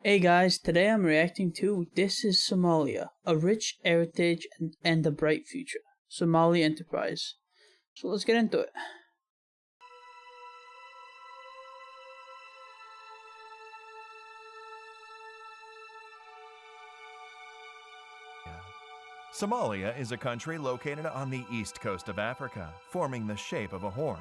Hey guys, today I'm reacting to This is Somalia, a rich heritage and a bright future. Somali Enterprise. So let's get into it. Somalia is a country located on the east coast of Africa, forming the shape of a horn.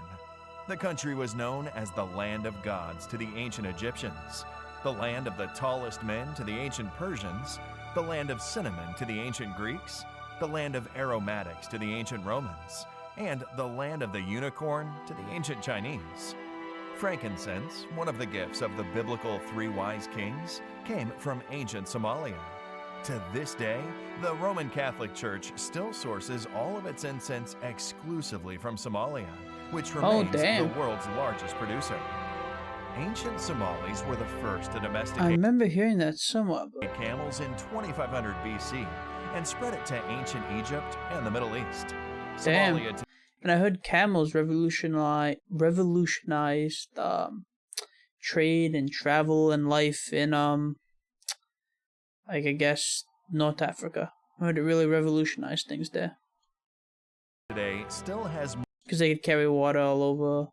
The country was known as the Land of Gods to the ancient Egyptians, the land of the tallest men to the ancient Persians, the land of cinnamon to the ancient Greeks, the land of aromatics to the ancient Romans, and the land of the unicorn to the ancient Chinese. Frankincense, one of the gifts of the biblical three wise kings, came from ancient Somalia. To this day, the Roman Catholic Church still sources all of its incense exclusively from Somalia, which remains the world's largest producer. Ancient Somalis were the first to domesticate I remember hearing that somewhat. Camels in 2500 BC and spread it to ancient Egypt and the Middle East. And I heard camels revolutionized trade and travel and life in I guess North Africa. I heard it really revolutionized things there. Today still has because they could carry water all over.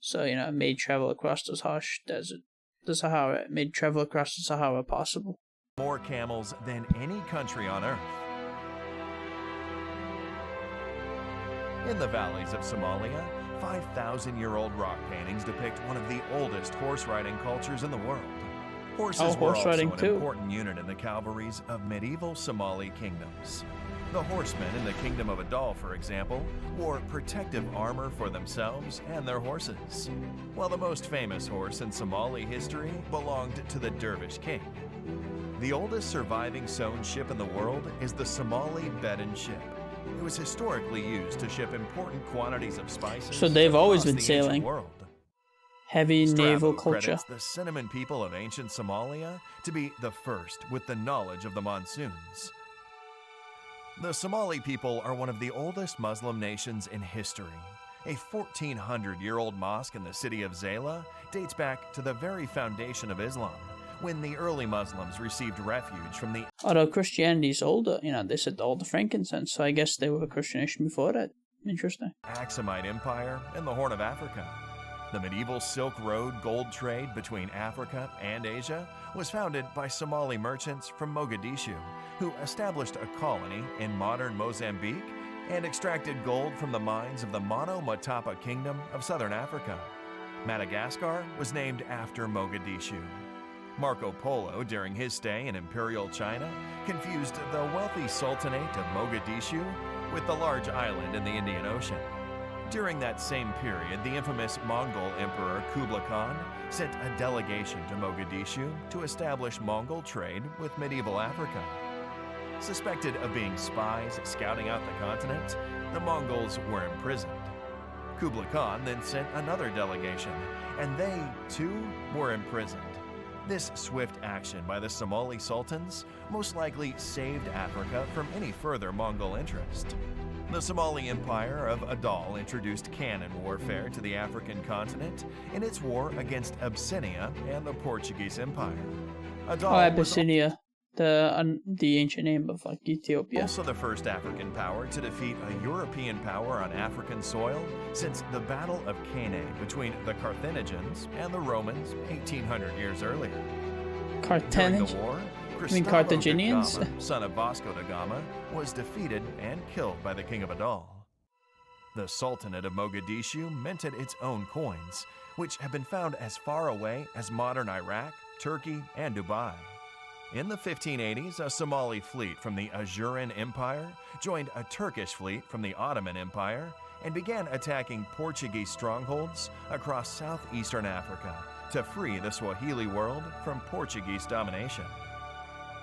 So, it made travel across this harsh desert, the Sahara. It made travel across the Sahara possible. More camels than any country on Earth. In the valleys of Somalia, 5,000-year-old rock paintings depict one of the oldest horse-riding cultures in the world. Horses were also an important unit in the cavalries of medieval Somali kingdoms. The horsemen in the Kingdom of Adal, for example, wore protective armor for themselves and their horses, while the most famous horse in Somali history belonged to the Dervish king. The oldest surviving sewn ship in the world is the Somali Bedouin ship. It was historically used to ship important quantities of spices. So they've always been sailing. Heavy naval culture. Credits the cinnamon people of ancient Somalia to be the first with the knowledge of the monsoons. The Somali people are one of the oldest Muslim nations in history. A 1,400-year-old mosque in the city of Zayla dates back to the very foundation of Islam, when the early Muslims received refuge from the... Although Christianity's older, they said all the frankincense, so I guess they were a Christian nation before that. Interesting. Aksumite Empire in the Horn of Africa. The medieval Silk Road gold trade between Africa and Asia was founded by Somali merchants from Mogadishu, who established a colony in modern Mozambique and extracted gold from the mines of the Mono Motapa Kingdom of southern Africa. Madagascar was named after Mogadishu. Marco Polo, during his stay in Imperial China, confused the wealthy Sultanate of Mogadishu with the large island in the Indian Ocean. During that same period, the infamous Mongol Emperor Kublai Khan sent a delegation to Mogadishu to establish Mongol trade with medieval Africa. Suspected of being spies scouting out the continent, the Mongols were imprisoned. Kublai Khan then sent another delegation, and they, too, were imprisoned. This swift action by the Somali sultans most likely saved Africa from any further Mongol interest. The Somali Empire of Adal introduced cannon warfare to the African continent in its war against Abyssinia and the Portuguese Empire. Abyssinia, the ancient name of Ethiopia. Also the first African power to defeat a European power on African soil since the Battle of Cannae between the Carthaginians and the Romans 1,800 years earlier. During the war, Carthaginians? Da Gama, son of Vasco da Gama, was defeated and killed by the king of Adal. The Sultanate of Mogadishu minted its own coins, which have been found as far away as modern Iraq, Turkey, and Dubai. In the 1580s, a Somali fleet from the Ajuran Empire joined a Turkish fleet from the Ottoman Empire and began attacking Portuguese strongholds across southeastern Africa to free the Swahili world from Portuguese domination.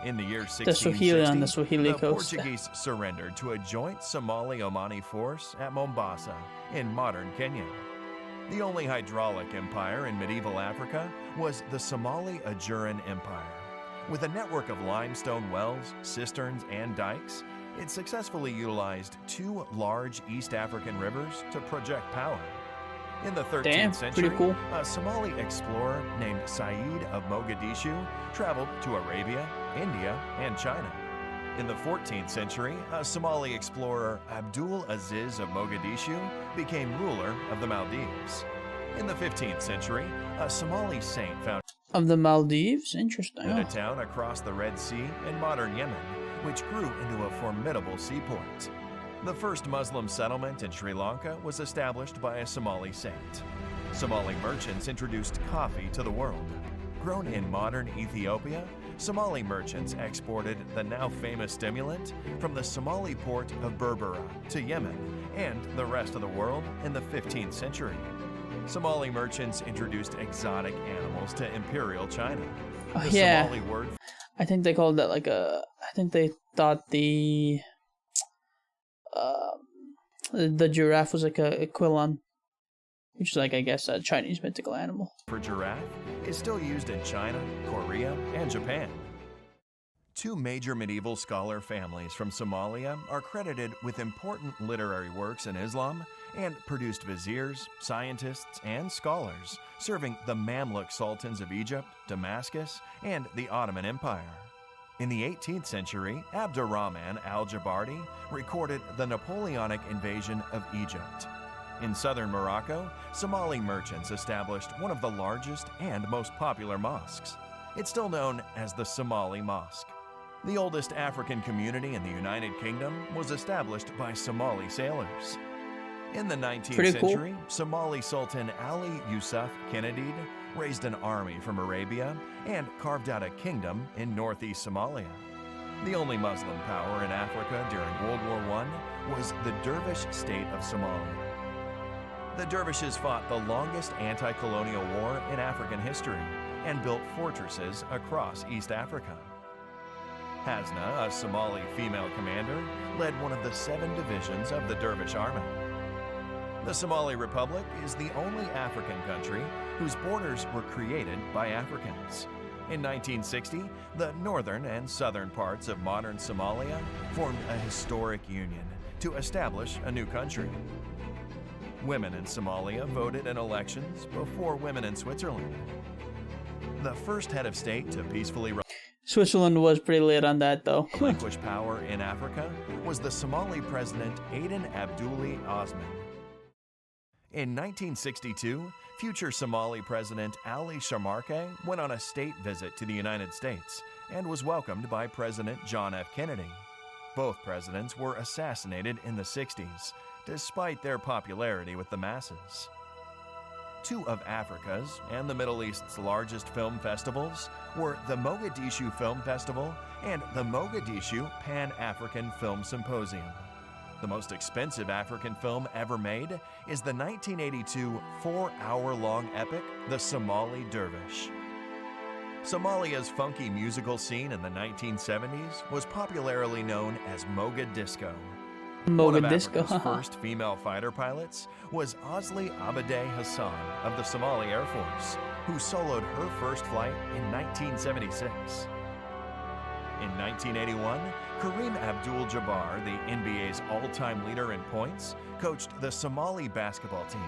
In the year 1660, the Portuguese surrendered to a joint Somali-Omani force at Mombasa in modern Kenya. The only hydraulic empire in medieval Africa was the Somali Ajuran Empire. With a network of limestone wells, cisterns, and dikes, it successfully utilized two large East African rivers to project power. In the 13th Damn, century, pretty cool. a Somali explorer named Said of Mogadishu traveled to Arabia, India, and China. In the 14th century, a Somali explorer, Abdul Aziz of Mogadishu, became ruler of the Maldives. In the 15th century, a Somali saint founded Of the Maldives? Interesting. a Oh. town across the Red Sea in modern Yemen, which grew into a formidable seaport. The first Muslim settlement in Sri Lanka was established by a Somali saint. Somali merchants introduced coffee to the world. Grown in modern Ethiopia, Somali merchants exported the now famous stimulant from the Somali port of Berbera to Yemen and the rest of the world in the 15th century. Somali merchants introduced exotic animals to Imperial China. The Yeah. Somali word I think they called that like a. I think they thought the giraffe was like a quilon, which is like, I guess, a Chinese mythical animal. for giraffe is still used in China, Korea, and Japan. Two major medieval scholar families from Somalia are credited with important literary works in Islam and produced viziers, scientists, and scholars serving the Mamluk sultans of Egypt, Damascus, and the Ottoman Empire. In the 18th century, Abdurrahman al-Jabardi recorded the Napoleonic invasion of Egypt. In southern Morocco, Somali merchants established one of the largest and most popular mosques. It's still known as the Somali Mosque. The oldest African community in the United Kingdom was established by Somali sailors. In the 19th Pretty cool. century, Somali Sultan Ali Yusuf Kenedid raised an army from Arabia and carved out a kingdom in northeast Somalia. The only Muslim power in Africa during World War I was the Dervish state of Somalia. The Dervishes fought the longest anti-colonial war in African history and built fortresses across East Africa. Hasna, a Somali female commander, led one of the 7 divisions of the Dervish army. The Somali Republic is the only African country whose borders were created by Africans. In 1960, the northern and southern parts of modern Somalia formed a historic union to establish a new country. Women in Somalia voted in elections before women in Switzerland. The first head of state to peacefully Switzerland was pretty late on that, though. relinquish power in Africa was the Somali president Aden Abdulli Osman. In 1962, future Somali President Ali Shamarke went on a state visit to the United States and was welcomed by President John F. Kennedy. Both presidents were assassinated in the 60s, despite their popularity with the masses. Two of Africa's and the Middle East's largest film festivals were the Mogadishu Film Festival and the Mogadishu Pan-African Film Symposium. The most expensive African film ever made is the 1982 4-hour-long epic, The Somali Dervish. Somalia's funky musical scene in the 1970s was popularly known as Moga Disco. One of Mogadisco, Africa's first female fighter pilots was Osli Abade Hassan of the Somali Air Force, who soloed her first flight in 1976. In 1981, Kareem Abdul-Jabbar, the NBA's all-time leader in points, coached the Somali basketball team.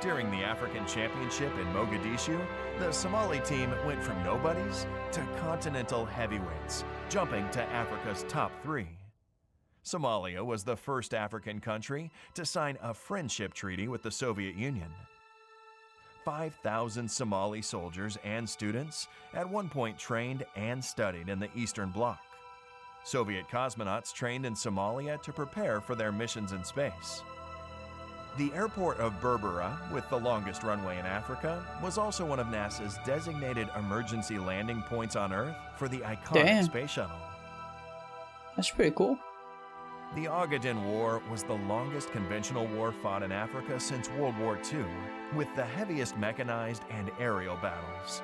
During the African Championship in Mogadishu, the Somali team went from nobodies to continental heavyweights, jumping to Africa's top 3. Somalia was the first African country to sign a friendship treaty with the Soviet Union. 5,000 Somali soldiers and students at one point trained and studied in the Eastern Bloc. Soviet cosmonauts trained in Somalia to prepare for their missions in space. The airport of Berbera, with the longest runway in Africa, was also one of NASA's designated emergency landing points on Earth for the iconic Damn. space shuttle. That's pretty cool. The Ogaden War was the longest conventional war fought in Africa since World War II, with the heaviest mechanized and aerial battles.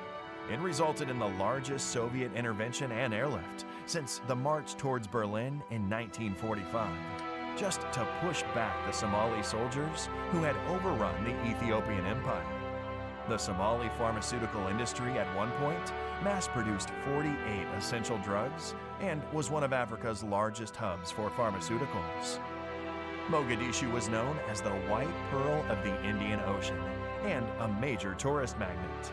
It resulted in the largest Soviet intervention and airlift since the march towards Berlin in 1945, just to push back the Somali soldiers who had overrun the Ethiopian Empire. The Somali pharmaceutical industry at one point mass-produced 48 essential drugs and was one of Africa's largest hubs for pharmaceuticals. Mogadishu was known as the White Pearl of the Indian Ocean and a major tourist magnet.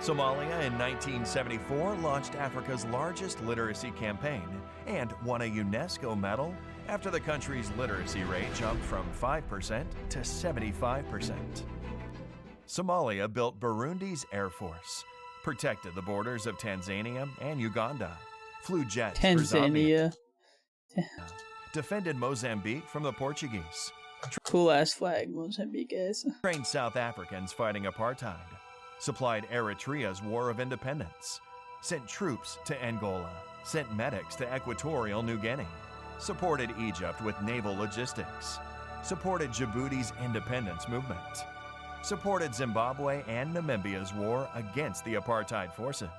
Somalia in 1974 launched Africa's largest literacy campaign and won a UNESCO medal after the country's literacy rate jumped from 5% to 75%. Somalia built Burundi's air force, protected the borders of Tanzania and Uganda, flew jets for Zambia, defended Mozambique from the Portuguese, Cool ass flag, Mozambique is. trained South Africans fighting apartheid, supplied Eritrea's War of Independence, sent troops to Angola, sent medics to Equatorial New Guinea, supported Egypt with naval logistics, supported Djibouti's independence movement, supported Zimbabwe and Namibia's war against the apartheid forces.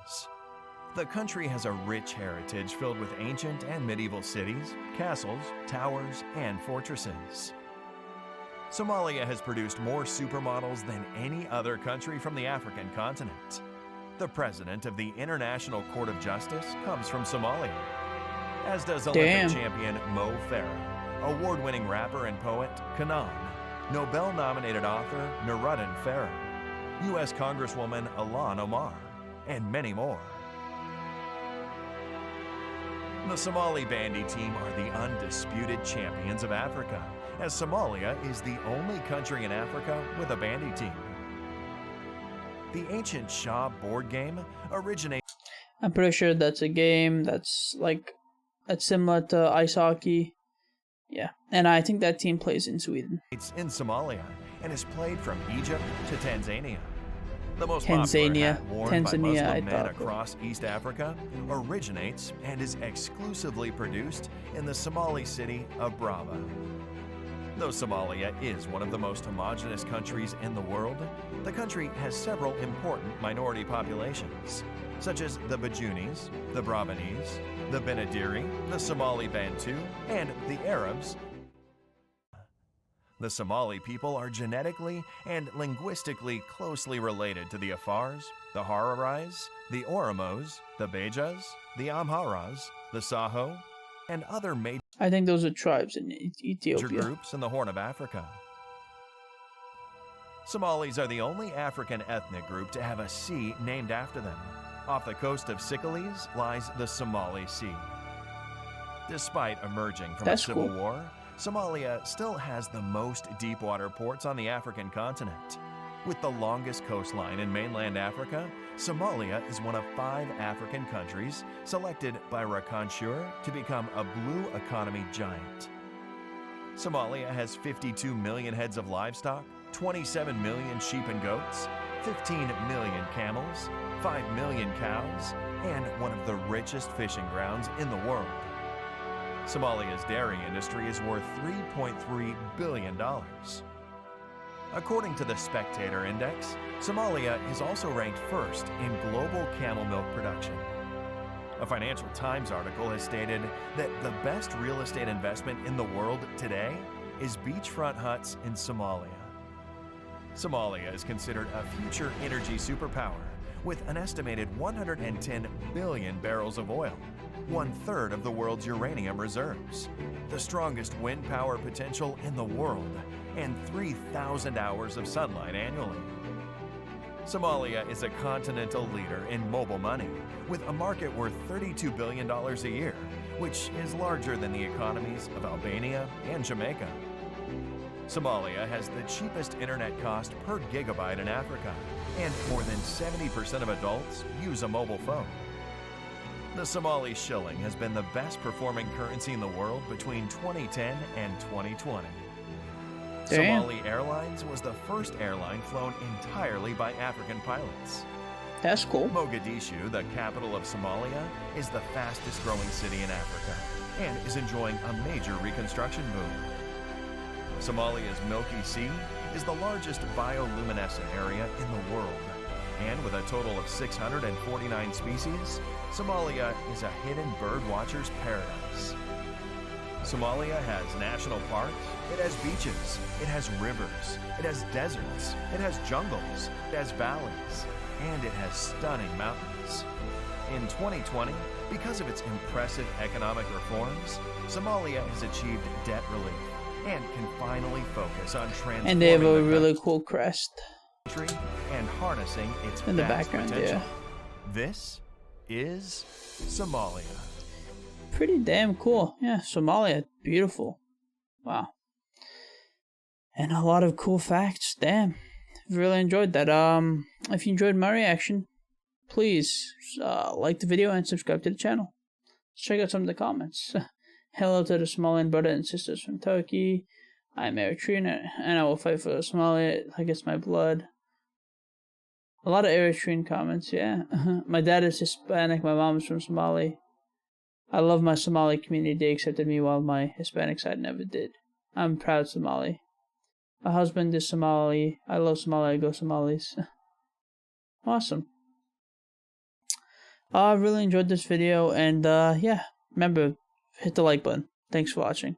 The country has a rich heritage filled with ancient and medieval cities, castles, towers, and fortresses. Somalia has produced more supermodels than any other country from the African continent. The president of the International Court of Justice comes from Somalia, as does Olympic champion Mo Farah, award-winning rapper and poet Kanan, Nobel-nominated author Nuruddin Farah, U.S. Congresswoman Ilhan Omar, and many more. The Somali bandy team are the undisputed champions of Africa, as Somalia is the only country in Africa with a bandy team. The ancient Shah board game originates. I'm pretty sure that's a game that's similar to ice hockey. Yeah, and I think that team plays in Sweden. It's in Somalia and is played from Egypt to Tanzania. The most popular hat worn by Muslim men across East Africa originates and is exclusively produced in the Somali city of Brava. Though Somalia is one of the most homogeneous countries in the world, the country has several important minority populations, such as the Bajunis, the Brabanese, the Benadiri, the Somali Bantu, and the Arabs. The Somali people are genetically and linguistically closely related to the Afars, the Hararais, the Oromos, the Bejas, the Amharas, the Saho, and other major I think those are tribes in Ethiopia. groups in the Horn of Africa. Somalis are the only African ethnic group to have a sea named after them. Off the coast of Sicily lies the Somali Sea. Despite emerging from a civil war, Somalia still has the most deep-water ports on the African continent. With the longest coastline in mainland Africa, Somalia is one of 5 African countries selected by Rakanshur to become a blue economy giant. Somalia has 52 million heads of livestock, 27 million sheep and goats, 15 million camels, 5 million cows, and one of the richest fishing grounds in the world. Somalia's dairy industry is worth $3.3 billion. According to the Spectator Index, Somalia is also ranked first in global camel milk production. A Financial Times article has stated that the best real estate investment in the world today is beachfront huts in Somalia. Somalia is considered a future energy superpower with an estimated 110 billion barrels of oil, 1/3 of the world's uranium reserves, the strongest wind power potential in the world, and 3,000 hours of sunlight annually. Somalia is a continental leader in mobile money, with a market worth $32 billion a year, which is larger than the economies of Albania and Jamaica. Somalia has the cheapest internet cost per gigabyte in Africa, and more than 70% of adults use a mobile phone. The Somali shilling has been the best performing currency in the world between 2010 and 2020. Damn. Somali Airlines was the first airline flown entirely by African pilots. That's cool. Mogadishu, the capital of Somalia, is the fastest growing city in Africa and is enjoying a major reconstruction boom. Somalia's Milky Sea is the largest bioluminescent area in the world, and with a total of 649 species, Somalia is a hidden bird watcher's paradise. Somalia has national parks, it has beaches, it has rivers, it has deserts, it has jungles, it has valleys, and it has stunning mountains. In 2020, because of its impressive economic reforms, Somalia has achieved debt relief and can finally focus on transforming And they have a really cool crest. country and harnessing its In the vast background, potential. yeah. This is Somalia. Pretty damn cool. Yeah, Somalia, beautiful. Wow. And a lot of cool facts. Damn. Really enjoyed that. If you enjoyed my reaction, please like the video and subscribe to the channel. Let's check out some of the comments. Hello to the Somalian brother and sisters from Turkey. I'm Eritrean and I will fight for Somalia like it's my blood. A lot of Eritrean comments, yeah. My dad is Hispanic, my mom is from Somali. I love my Somali community. They accepted me while my Hispanic side never did. I'm proud Somali. My husband is Somali. I love Somalia. I go Somalis. Awesome. I really enjoyed this video, and yeah, remember, hit the like button. Thanks for watching.